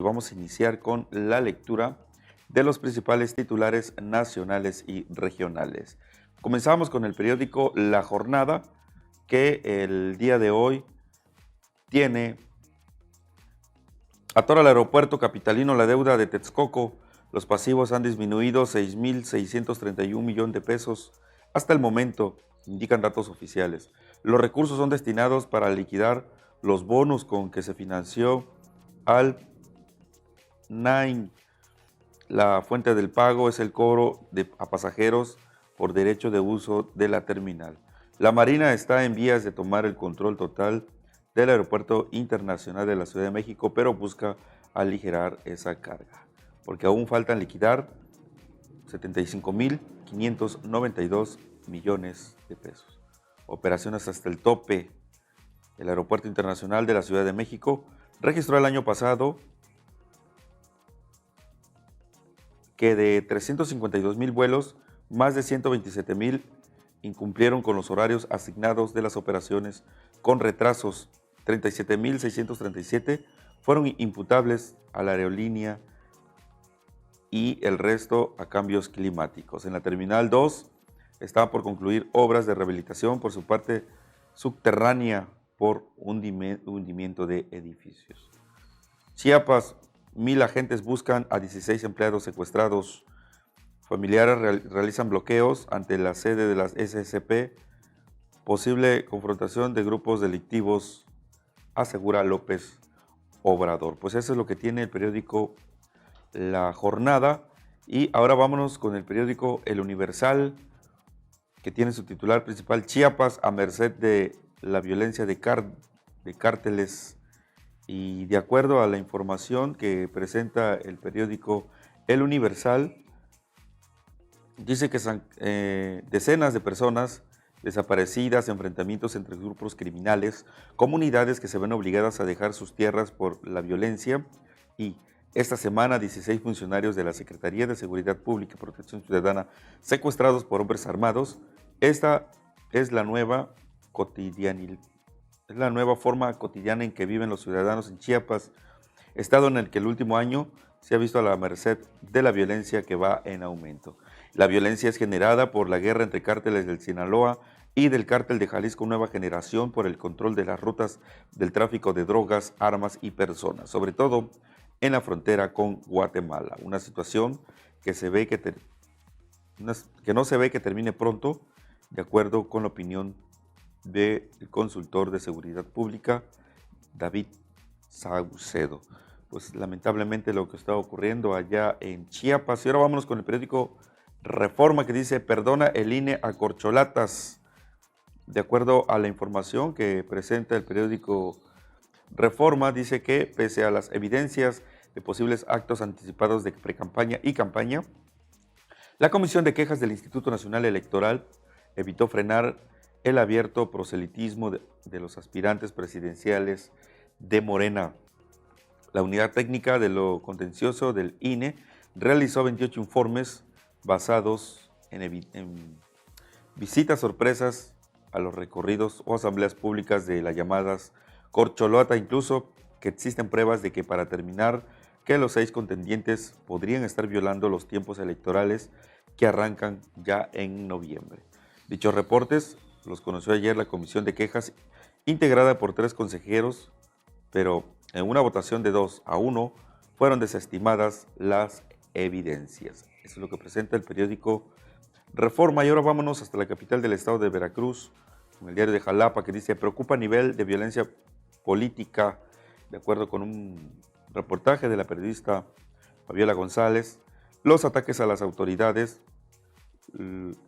Vamos a iniciar con la lectura de los principales titulares nacionales y regionales. Comenzamos con el periódico La Jornada, que el día de hoy tiene: atora el aeropuerto capitalino la deuda de Texcoco. Los pasivos han disminuido 6.631 millones de pesos hasta el momento, indican datos oficiales. Los recursos son destinados para liquidar los bonos con que se financió al NAIN. La fuente del pago es el cobro a pasajeros por derecho de uso de la terminal. La Marina está en vías de tomar el control total del Aeropuerto Internacional de la Ciudad de México, pero busca aligerar esa carga, porque aún faltan liquidar 75.592 millones de pesos. Operaciones hasta el tope. El Aeropuerto Internacional de la Ciudad de México registró el año pasado que de 352,000 vuelos, más de 127,000 incumplieron con los horarios asignados de las operaciones con retrasos. 37,637 fueron imputables a la aerolínea y el resto a cambios climáticos. En la Terminal 2 estaban por concluir obras de rehabilitación por su parte subterránea por hundimiento de edificios. Chiapas: 1,000 agentes buscan a 16 empleados secuestrados. Familiares realizan bloqueos ante la sede de las SSP. Posible confrontación de grupos delictivos, asegura López Obrador. Pues eso es lo que tiene el periódico La Jornada. Y ahora vámonos con el periódico El Universal, que tiene su titular principal: Chiapas a merced de la violencia de cárteles. Y de acuerdo a la información que presenta el periódico El Universal, dice que decenas de personas desaparecidas, enfrentamientos entre grupos criminales, comunidades que se ven obligadas a dejar sus tierras por la violencia, y esta semana 16 funcionarios de la Secretaría de Seguridad Pública y Protección Ciudadana secuestrados por hombres armados. Esta es la nueva cotidianidad. Es la nueva forma cotidiana en que viven los ciudadanos en Chiapas, estado en el que el último año se ha visto a la merced de la violencia que va en aumento. La violencia es generada por la guerra entre cárteles del Sinaloa y del cártel de Jalisco Nueva Generación por el control de las rutas del tráfico de drogas, armas y personas, sobre todo en la frontera con Guatemala. Una situación que no se ve que termine pronto, de acuerdo con la opinión del consultor de seguridad pública, David Saucedo. Pues lamentablemente lo que está ocurriendo allá en Chiapas. Y ahora vámonos con el periódico Reforma, que dice: perdona el INE a corcholatas. De acuerdo a la información que presenta el periódico Reforma, dice que pese a las evidencias de posibles actos anticipados de precampaña y campaña, la Comisión de Quejas del Instituto Nacional Electoral evitó frenar el abierto proselitismo de los aspirantes presidenciales de Morena. La Unidad Técnica de lo Contencioso del INE realizó 28 informes basados en visitas sorpresas a los recorridos o asambleas públicas de las llamadas corcholata, incluso que existen pruebas de que para terminar que los 6 contendientes podrían estar violando los tiempos electorales que arrancan ya en noviembre. Dichos reportes los conoció ayer la Comisión de Quejas, integrada por 3 consejeros, pero en una votación de 2-1 fueron desestimadas las evidencias. Eso es lo que presenta el periódico Reforma. Y ahora vámonos hasta la capital del estado de Veracruz, con el diario de Jalapa, que dice: preocupa nivel de violencia política. De acuerdo con un reportaje de la periodista Fabiola González, los ataques a las autoridades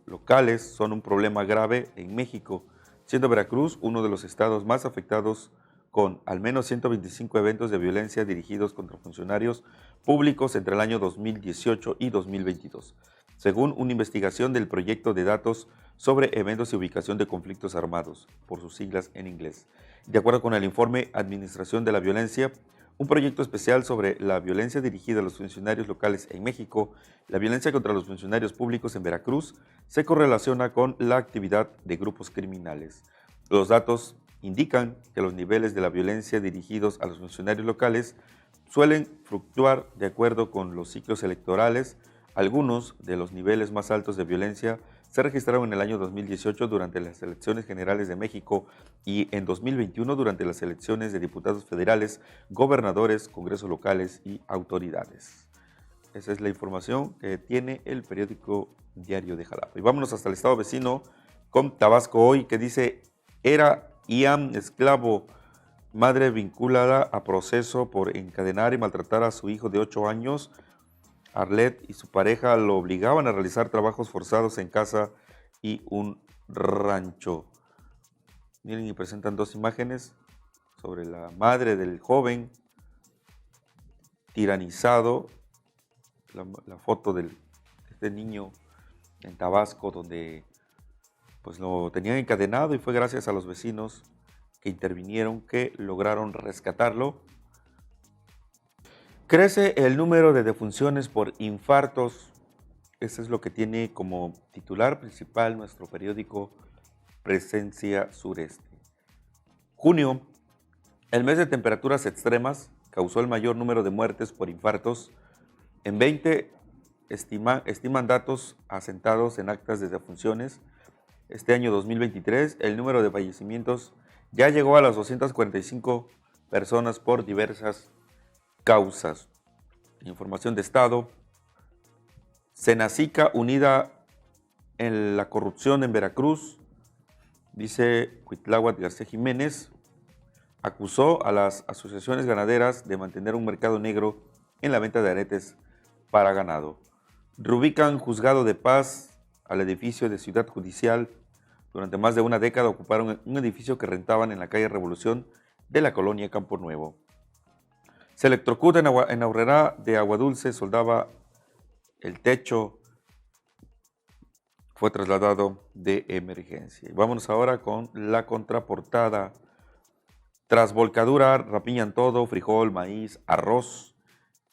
locales son un problema grave en México, siendo Veracruz uno de los estados más afectados, con al menos 125 eventos de violencia dirigidos contra funcionarios públicos entre el año 2018 y 2022, según una investigación del Proyecto de Datos sobre Eventos y Ubicación de Conflictos Armados, por sus siglas en inglés. De acuerdo con el informe Administración de la Violencia, un proyecto especial sobre la violencia dirigida a los funcionarios locales en México, la violencia contra los funcionarios públicos en Veracruz se correlaciona con la actividad de grupos criminales. Los datos indican que los niveles de la violencia dirigidos a los funcionarios locales suelen fluctuar de acuerdo con los ciclos electorales. Algunos de los niveles más altos de violencia se registraron en el año 2018 durante las elecciones generales de México y en 2021 durante las elecciones de diputados federales, gobernadores, congresos locales y autoridades. Esa es la información que tiene el periódico Diario de Jalapa. Y vámonos hasta el estado vecino con Tabasco Hoy, que dice: era Ian esclavo, madre vinculada a proceso por encadenar y maltratar a su hijo de 8 años. Arlet y su pareja lo obligaban a realizar trabajos forzados en casa y un rancho. Miren, y presentan dos imágenes sobre la madre del joven tiranizado, la foto de este niño en Tabasco, donde pues lo tenían encadenado, y fue gracias a los vecinos que intervinieron que lograron rescatarlo. Crece el número de defunciones por infartos. Eso es lo que tiene como titular principal nuestro periódico Presencia Sureste. Junio, el mes de temperaturas extremas, causó el mayor número de muertes por infartos. En 20 estiman datos asentados en actas de defunciones. Este año 2023, el número de fallecimientos ya llegó a las 245 personas por diversas causas. Información de Estado. Senacica unida en la corrupción en Veracruz, dice Cuitláhuac García Jiménez, acusó a las asociaciones ganaderas de mantener un mercado negro en la venta de aretes para ganado. Reubican juzgado de paz al edificio de Ciudad Judicial. Durante más de una década ocuparon un edificio que rentaban en la calle Revolución de la colonia Campo Nuevo. Se electrocuta en Aurrerá de Agua Dulce, soldaba el techo, fue trasladado de emergencia. Y vámonos ahora con la contraportada. Tras volcadura, rapiñan todo: frijol, maíz, arroz.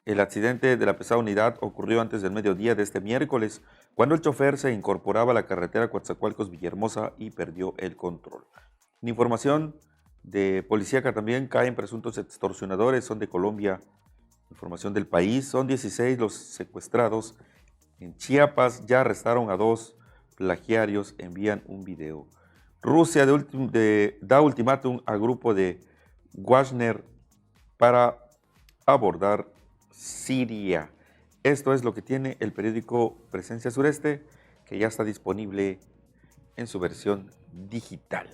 El accidente de la pesada unidad ocurrió antes del mediodía de este miércoles, cuando el chofer se incorporaba a la carretera Coatzacoalcos-Villahermosa y perdió el control. En información de policíaca también, caen presuntos extorsionadores, son de Colombia. Información del País, son 16 los secuestrados. En Chiapas ya arrestaron a 2 plagiarios, envían un video. Rusia da ultimátum al grupo de Wagner para abordar Siria. Esto es lo que tiene el periódico Presencia Sureste, que ya está disponible en su versión digital.